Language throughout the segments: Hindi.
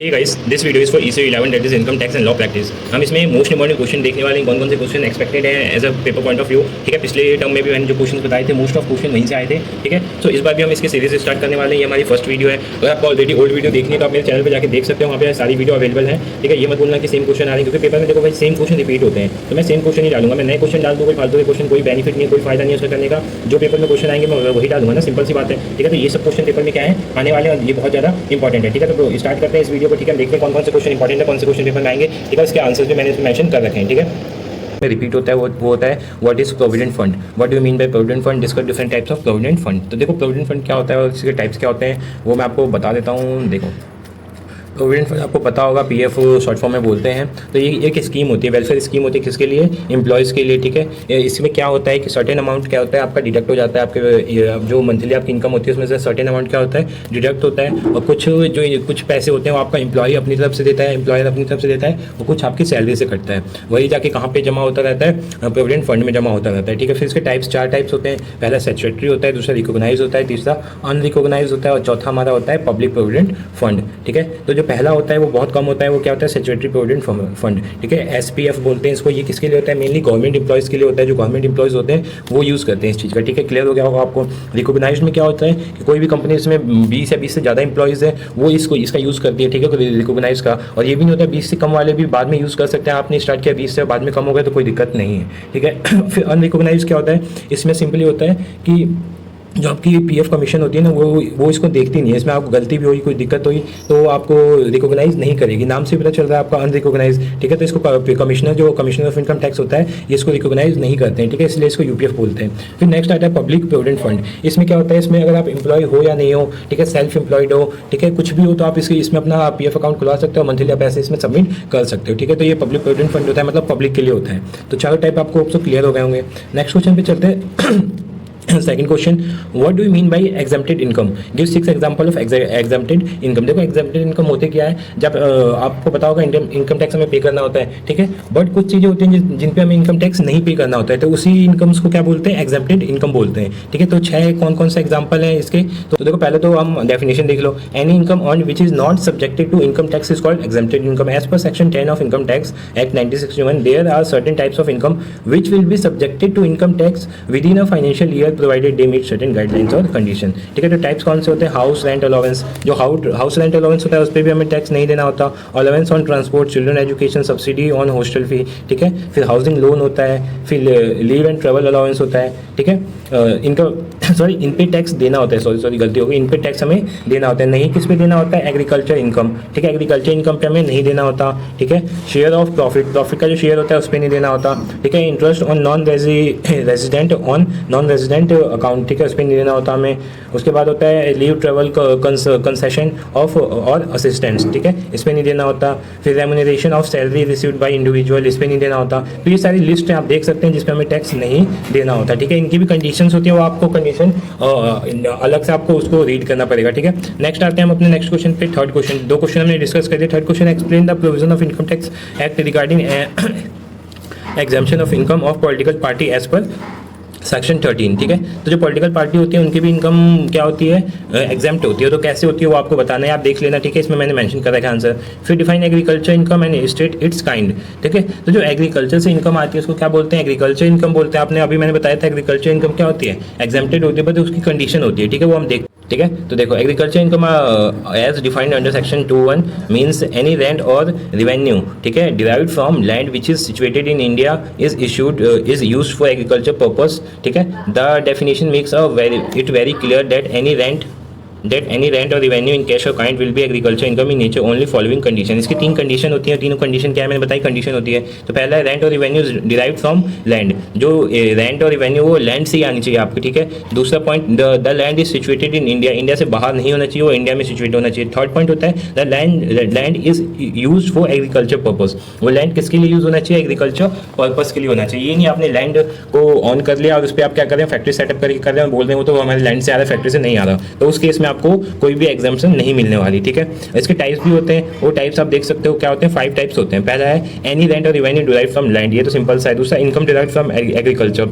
Hey guys, this video is for ECE 11 that is income tax and law practice। हम इसमें मोस्ट इंपॉर्टेंट क्वेश्चन देखने वाले हैं, कौन कौन से क्वेश्चन एक्सपेक्टेड है as a paper point of view. ठीक है, पिछले टर्म में भी मैंने जो क्वेश्चन बताए थे मोस्ट ऑफ क्वेश्चन वहीं से आए थे। ठीक है, तो इस बार भी हम इसके सीरीज स्टार्ट करने वाले हैं। ये हमारी फर्स्ट वीडियो है। अगर आपको ऑलरेडी ओल्ड वीडियो देखनी है तो आप मेरे चैनल पर जाकर देख सकते हो, वहाँ पे सारी वीडियो अवेलेबल है। ठीक है, ये मत बोलना कि सेम क्वेश्चन आ रहे हैं, क्योंकि पेपर में देखो भाई सेम क्वेश्चन रिपीट होते हैं, तो मैं सेम क्वेश्चन ही डालूंगा। मैं नए क्वेश्चन डाल दूँ, कोई फालतू के क्वेश्चन, कोई बेनिफिट नहीं है, कोई फायदा नहीं है उसका करने का। जो पेपर में क्वेश्चन आएंगे मैं वही डालूंगा ना, सिंपल सी बात है। ठीक है, तो ये सब क्वेश्चन पेपर में क्या है आने वाले हैं, ये बहुत ज़्यादा इंपॉर्टेंट है। ठीक है, तो स्टार्ट करते हैं इस वीडियो को। ठीक है, देखते हैं कौन कौन से क्वेश्चन इंपॉर्टेंट है, कौन से क्वेश्चन पेपर में आएंगे। ठीक है, इसके आंसर्स भी मैंने इसमें मेंशन कर रखे हैं। ठीक है, रिपीट होता है वो होता है what is provident fund, what do mean bye provident fund, discuss different types of provident fund. तो देखो प्रोविडेंट फंड क्या होता है और इसके टाइप्स क्या होते हैं वो मैं आपको बता देता हूँ। देखो प्रोविडेंट फंड आपको पता होगा, पीएफ शॉर्ट फॉर्म में बोलते हैं। तो ये एक स्कीम होती है, वेलफेयर स्कीम होती है, किसके लिए? एम्प्लॉयज़ के लिए। ठीक है, इसमें क्या होता है कि सर्टेन अमाउंट क्या होता है आपका डिडक्ट हो जाता है, आपके जो मंथली आपकी इनकम होती है उसमें से सर्टेन अमाउंट क्या होता है डिडक्ट होता है, और कुछ पैसे होते हैं वो आपका एम्प्लॉय अपनी तरफ से देता है, एम्प्लॉयर अपनी तरफ से देता है, और कुछ आपकी सैलरी से कटता है। वही जाके कहाँ पे जमा होता रहता है? प्रोविडेंट फंड में जमा होता रहता है। ठीक है, फिर इसके चार टाइप्स होते हैं। पहला स्टैट्यूटरी होता है, दूसरा रिकॉग्नाइज होता है, तीसरा अनरिकॉग्नाइज होता है, और चौथा हमारा होता है पब्लिक प्रोविडेंट फंड। ठीक है, तो जो पहला होता है वो बहुत कम होता है, वो क्या होता है? Statutory provident fund. ठीक है, एसपीएफ बोलते हैं इसको। ये किसके लिए होता है? मेनली गवर्नमेंट एम्प्लॉयज़ के लिए होता है, जो गवर्नमेंट एम्प्लॉयज़ होते हैं वो यूज़ करते हैं इस चीज़ का। ठीक है, क्लियर हो गया होगा आपको। रिकॉग्नाइज्ड में क्या होता है कि कोई भी कंपनी इसमें 20 या 20 से ज़्यादा एम्प्लॉयज़ है वो इसका यूज़ करती है। ठीक है, रिकॉग्नाइज का। और ये भी नहीं होता है 20 से कम वाले भी बाद में यूज़ कर सकते हैं। आपने स्टार्ट किया 20 से, बाद में कम हो गया तो कोई दिक्कत नहीं है। ठीक है, फिर अनरिकॉग्नाइज क्या होता है? इसमें सिंपली होता है कि जो आपकी पीएफ कमीशन होती है ना वो इसको देखती नहीं है। इसमें आपको गलती भी हुई, कोई दिक्कत हुई तो आपको रिकॉग्नाइज नहीं करेगी। नाम से पता चल रहा है आपका अनरिकॉग्नाइज। ठीक है, तो इसको कमिश्नर ऑफ इनकम टैक्स होता है, ये इसको रिकॉग्नाइज नहीं करते हैं। ठीक है, इसलिए इसको यूपीएफ बोलते हैं। फिर नेक्स्ट आता है पब्लिक प्रोविडेंट फंड। इसमें क्या होता है? इसमें अगर आप एम्प्लॉय हो या नहीं हो, ठीक है, सेल्फ एम्प्लॉयड हो, ठीक है, कुछ भी हो, तो आप इसमें अपना पीएफ अकाउंट खुला सकते हो, मंथली आप पैसे इसमें सबमिट कर सकते हो। ठीक है, तो ये पब्लिक प्रोविडेंट फंड होता है, मतलब पब्लिक के लिए होता है। तो चारों टाइप आपको तो क्लियर हो गए होंगे। नेक्स्ट क्वेश्चन पे चलते हैं। Second question, what do you mean by exempted income? Give 6 example of exempted income. देखो एग्जम्प्टेड इनकम होते क्या है, जब आपको पता होगा इनकम टैक्स हमें पे करना होता है। ठीक है, बट कुछ चीज़ें होती हैं जिन पे हमें इनकम टैक्स नहीं पे करना होता है, तो उसी इनकम्स को क्या बोलते हैं? एग्जम्प्टेड इनकम बोलते हैं। ठीक है, तो 6 कौन कौन से एग्जाम्पल हैं इसके? तो देखो पहले तो हम डेफिनेशन देख लो। Any income earn which is not subjected to income tax is called exempted income. As per section 10 of income tax act 1961 there are certain types of income which will be subjected to income tax within a financial year provided they meet certain guidelines और कंडीशन। ठीक है, तो टाइप्स कौन से होते हैं? हाउस रेंट अलाउंस, जो हाउस रेंट अलाउंस होता है उस पर भी हमें टैक्स नहीं देना होता। Allowance on transport, children education, subsidy on hostel fee. ठीक है, फिर हाउसिंग लोन होता है, फिर लीव एंड ट्रेवल अलाउंस होता है। ठीक है, इनका इन पे टैक्स देना होता है। सॉरी गलती हो गई, इन पे टैक्स हमें देना होता है। नहीं, किस पे देना होता है? Agriculture income. ठीक है, एग्रीकल्चर इनकम पे हमें नहीं देना होता। ठीक है, शेयर ऑफ प्रॉफिट का जो शेयर होता है उस पर नहीं देना होता। ठीक है, interest on non resident account, ठीक है, उस पर नहीं देना होता हमें। उसके बाद होता है लीव ट्रेवल कंसेशन ऑफ और असिस्टेंस। ठीक है, इस पर नहीं देना होता। फिर remuneration of salary received by individual, इस पर नहीं देना होता। तो ये सारी लिस्ट है, आप देख सकते हैं जिसमें हमें टैक्स नहीं देना होता। ठीक है, इनकी भी कंडीशंस होती है, वो आपको कंडीशन अलग से आपको उसको रीड करना पड़ेगा। ठीक है, नेक्स्ट आते हैं हम अपने नेक्स्ट क्वेश्चन पे। थर्ड क्वेश्चन, 2 क्वेश्चन हमने डिस्कस कर दिए। Third question, explain the provision of income tax act regarding exemption of income of political party as per section 13। ठीक है, तो जो पॉलिटिकल पार्टी होती है उनकी भी इनकम क्या होती है? एग्जाम्प्ट होती है। तो कैसे होती है वो आपको बताना है, आप देख लेना। ठीक है, इसमें मैंने मेंशन कर रखा है आंसर। फिर define agriculture income and state it's kind. ठीक है, तो जो एग्रीकल्चर से इनकम आती है उसको क्या बोलते हैं? एग्रीकल्चर इनकम बोलते हैं। आपने अभी मैंने बताया था एग्रीकल्चर इनकम क्या होती है? एग्जाम्प्टेड होती है, बट उसकी कंडीशन होती है। ठीक है, वो हम देख। ठीक है, तो देखो agriculture income as defined under section 21 means any rent or revenue, ठीक है, derived from land which is situated in India is used for agriculture purpose. ठीक है, the definition makes very clear that any rent or revenue in cash or kind will be agriculture income in nature only following condition. इसकी 3 कंडीशन होती है। तीनों कंडीशन क्या है मैंने बताई, कंडीशन होती है। तो पहला है rent or revenue derived from land, जो रेंट और रिवेन्यू वो लैंड से ही आनी चाहिए आपको। ठीक है, दूसरा point, the land is situated in India, India से बाहर नहीं होना चाहिए, वो इंडिया में सिचुएट होना चाहिए। थर्ड पॉइंट होता है the land is use for agriculture purpose, वो लैंड किसके लिए यूज होना चाहिए? एग्रीकल्चर पर्पज के लिए होना चाहिए। ये नहीं आपने लैंड को ऑन कर लिया और उस पर आप क्या कर रहे हैं? फैक्ट्री सेटअप करके कर रहे हैं, बोल रहे हैं वो तो हमारे लैंड से आ रहा है, फैक्ट्री से नहीं आ रहा, तो उस केस में आपको कोई भी एग्जाम्पशन नहीं मिलने वाली। ठीक है, इसके टाइप्स भी होते हैं, वो टाइप्स आप देख सकते हो क्या होते हैं। 5 टाइप्स होते हैं। पहला है any rent or revenue derived from land, ये तो सिंपल सा है। दूसरा इनकम डिराइव्ड फ्रॉम एग्रीकल्चर,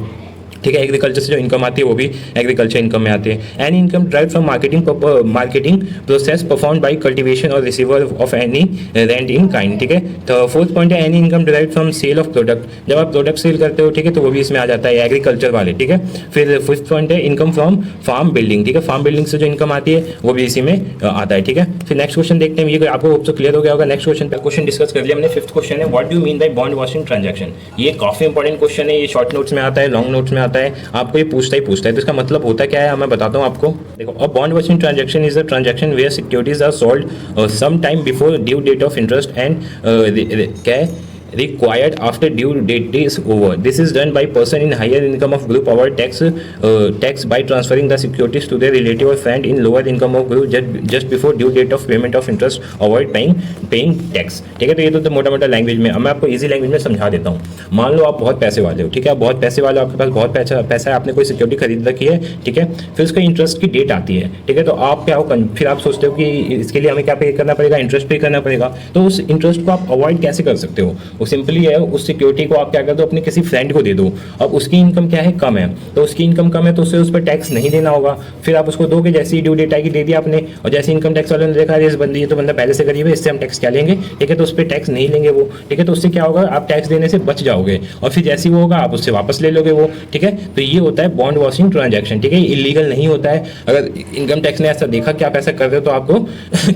ठीक है। एग्रीकल्चर से जो इनकम आती है वो भी एग्रीकल्चर इनकम में आती है। Any income drive from marketing process perform by cultivation or receiver of any rent in kind. ठीक है। तो फोर्थ पॉइंट है any income drive from sale of product, जब आप प्रोडक्ट सेल करते हो, ठीक है, तो वो भी इसमें आ जाता है एग्रीकल्चर वाले। ठीक है। फिर फिफ्थ पॉइंट है इनकम फ्रॉम फार्म बिल्डिंग। ठीक है। फार्म बिल्डिंग से जो इनकम आती है वो भी इसी में आता है। ठीक है। फिर नेक्स्ट क्वेश्चन देखते हैं, ये आपको होप सो क्लियर हो गया होगा। नेक्स्ट क्वेश्चन डिस्कस कर लिया हमने। फिफ्थ क्वेश्चन है what do mean bye bond washing transaction. ये काफी इंपॉर्टेंट क्वेश्चन है, ये शॉर्ट नोट्स में आता है, लॉन्ग नोट्स में आता है, आपको ये पूछता है। तो इसका मतलब होता क्या है मैं बताता हूँ आपको। देखो, a bond washing transaction is a transaction where securities are sold some time before due date of interest and क्या है required after due date is over. This is done by person in higher income of group avoid tax by transferring the securities to their relative or friend in lower income of group just before due date of payment of interest avoid paying tax. ठीक है। तो ये तो मोटा मोटा लैंग्वेज में, अब मैं आपको इजी लैंग्वेज में समझा देता हूँ। मान लो आप बहुत पैसे वाले हो, ठीक है, आप बहुत पैसे वाले हो, आपके पास बहुत पैसा है, आपने कोई सिक्योरिटी खरीद रखी है, ठीक है, फिर उसका इंटरेस्ट की डेट आती है, ठीक है, तो आप क्या हो, फिर आप सोचते हो कि इसके लिए हमें क्या पे करना पड़ेगा, इंटरेस्ट पे करना पड़ेगा। तो उस इंटरेस्ट को आप अवॉइड कैसे कर सकते हो? वो सिंपली है, उस सिक्योरिटी को आप क्या कर दो, अपने किसी फ्रेंड को दे दो। अब उसकी इनकम क्या है, कम है, तो उसकी इनकम कम है तो उसे उस पर टैक्स नहीं देना होगा। फिर आप उसको दोगे, जैसे ही ड्यू डेट आएगी दे दिया आपने, और जैसे इनकम टैक्स वाले ने देखा इस बंदी, ये तो बंदा पहले से गरीब है, इससे हम टैक्स क्या लेंगे, ठीक है, तो उस पर टैक्स नहीं लेंगे वो, ठीक है, तो उससे क्या होगा, आप टैक्स देने से बच जाओगे, और फिर जैसे ही वो होगा आप उससे वापस ले लोगे वो, ठीक है। तो ये होता है बॉन्ड वॉशिंग ट्रांजैक्शन, ठीक है, इलीगल नहीं होता है। अगर इनकम टैक्स ने ऐसा देखा कि आप ऐसा कर रहे हो तो आपको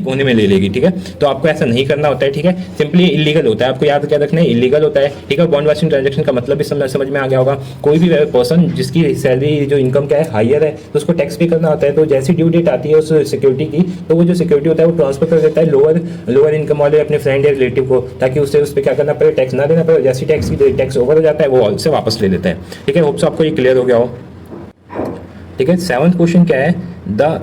कोने में ले लेगी, ठीक है, तो आपको ऐसा नहीं करना होता है, ठीक है, सिंपली इलीगल होता है, आपको याद क्या रखना है, इलीगल होता है, ठीक है। बॉन्ड वॉशिंग ट्रांजैक्शन का मतलब भी समझ में आ गया होगा। कोई भी पर्सन जिसकी सैलरी जो इनकम क्या है हाईयर है, तो उसको टैक्स पे करना होता है, तो जैसी ड्यू डेट आती है उस सिक्योरिटी की, तो वो जो सिक्योरिटी होता है वो ट्रांसफर कर देता है लोअर इनकम वाले अपने फ्रेंड या रिलेटिव को, ताकि उससे उस पर क्या करना पड़े, टैक्स ना देना पड़े। जैसी टैक्स ओवर हो जाता है वो उससे वापस ले लेता है, ठीक है। होप सो आपको ये क्लियर हो गया हो, ठीक है। सेवंथ क्वेश्चन क्या है, the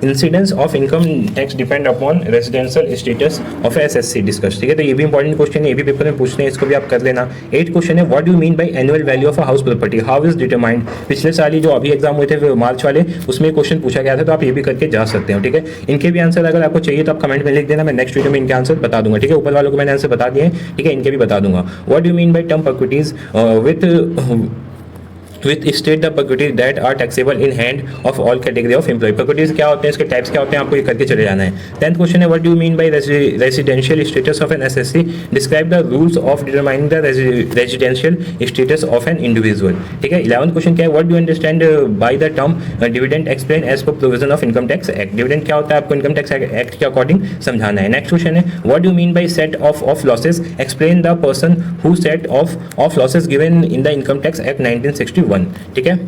incidence of income tax depend upon residential status of SSC discuss, ठीक है, तो ये भी इंपॉर्टेंट क्वेश्चन है, ये भी पेपर में पूछते हैं, इसको भी आप कर लेना। 8th क्वेश्चन है what do mean by annual value of a house property, how is determined. पिछले साल ही जो अभी एग्जाम हुए थे मार्च वाले, उसमें क्वेश्चन पूछा गया था, तो आप ये भी करके जा सकते हो, ठीक है। इनके भी आंसर अगर आपको चाहिए तो आप कमेंट में लिख देना, मैं नेक्स्ट वीडियो में इनके आंसर बता दूंगा, ठीक है। ऊपर वालों को मैंने आंसर बता दिए, ठीक है, इनके भी बता दूंगा। What do mean by term properties with state the properties that are taxable in hand of all category of employ. Properties क्या होते हैं, इसके टाइप्स क्या होते हैं, आपको ये करके चले जाना है। 10th क्वेश्चन है what do mean by residential status of an SSC, describe the rules of determining the residential status of an individual, ठीक है। 11th क्वेश्चन क्या है what do understand by the term dividend explain as per provision of income tax act. Dividend क्या होता है, आपको इनकम टैक्स एक्ट के अकॉर्डिंग समझाना है। नेक्स्ट क्वेश्चन है what do mean by set off losses, explain the person who set off losses given in the income tax act 1961, ठीक है।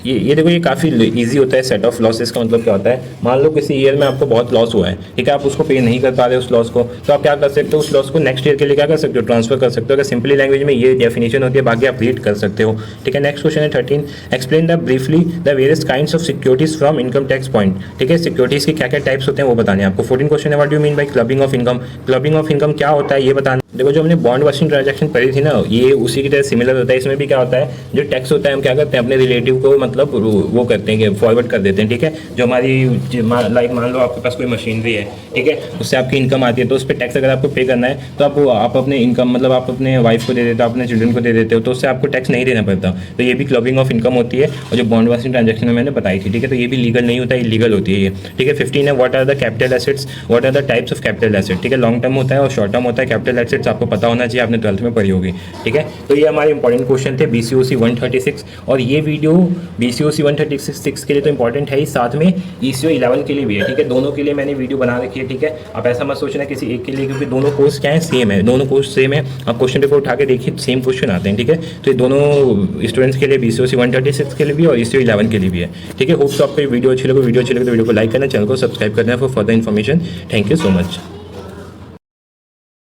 ये देखो, ये काफ़ी इजी होता है। सेट ऑफ लॉसेस का मतलब क्या होता है, मान लो किसी ईयर में आपको बहुत लॉस हुआ है, ठीक है, आप उसको पे नहीं कर पा रहे उस लॉस को, तो आप क्या कर सकते हो, उस लॉस को नेक्स्ट ईयर के लिए क्या कर सकते हो, ट्रांसफर कर सकते हो। अगर सिंपली लैंग्वेज में ये डेफिनेशन होती है, बाकी आप रीड कर सकते हो, ठीक है। नेक्स्ट क्वेश्चन है 13 explain the briefly the various kinds of securities from income tax point, ठीक है, सिक्योरिटीज के क्या क्या टाइप्स होते हैं वो बताने हैं आपको। 14 क्वेश्चन है what do mean bye clubbing of income, clubbing of income क्या होता है ये बताना। देखो, जो हमने बॉन्ड वॉशिंग ट्रांजैक्शन पढ़ी थी ना, ये उसी की तरह सिमिलर होता है। इसमें भी क्या होता है, जो टैक्स होता है हम क्या करते हैं, अपने रिलेटिव को मतलब वो करते हैं कि फॉरवर्ड कर देते हैं, ठीक है। जो हमारी लाइक मान लो आपके पास कोई मशीनरी है, ठीक है, उससे आपकी इनकम आती है, तो उस पर टैक्स अगर आपको पे करना है तो आप अपने इनकम मतलब आप अपने वाइफ को दे देते हो, अपने चिल्ड्रन को दे देते हो, तो उससे आपको टैक्स नहीं देना पड़ता। तो ये भी क्लबिंग ऑफ इनकम होती है, और जो बॉन्ड वॉशिंग ट्रांजैक्शन में मैंने बताई थी, ठीक है, तो ये भी लीगल नहीं होता है, इलीगल होती है ये, ठीक है। 15 है what are the capital assets, what are the types of capital asset, ठीक है, लॉन्ग टर्म होता है और शॉर्ट टर्म होता है। कैपिटल एसेट्स आपको पता होना चाहिए, आपने 12th में पढ़ी होगी, ठीक है। तो ये हमारे इंपॉर्टेंट क्वेश्चन थे BCOC 136, और ये वीडियो BCOC 136 के लिए तो इंपॉर्टेंट है ही, साथ में ECO 11 के लिए भी है, ठीक है। दोनों के लिए मैंने वीडियो बना रखी है, ठीक है। आप ऐसा मत सोचना किसी एक के लिए, क्योंकि दोनों कोर्स क्या है, सेम है, दोनों कोर्स सेम है। आप क्वेश्चन पेपर उठा के देखिए, सेम क्वेश्चन आते हैं, ठीक है। तो ये दोनों स्टूडेंट्स के लिए BCOC 136 के लिए भी और ECO 11 के लिए भी है, ठीक है। होप सो आपको वीडियो अच्छी लगे, वीडियो अच्छी लगे तो वीडियो को लाइक करना, चैनल को सब्सक्राइब करना for further information. Thank you so much.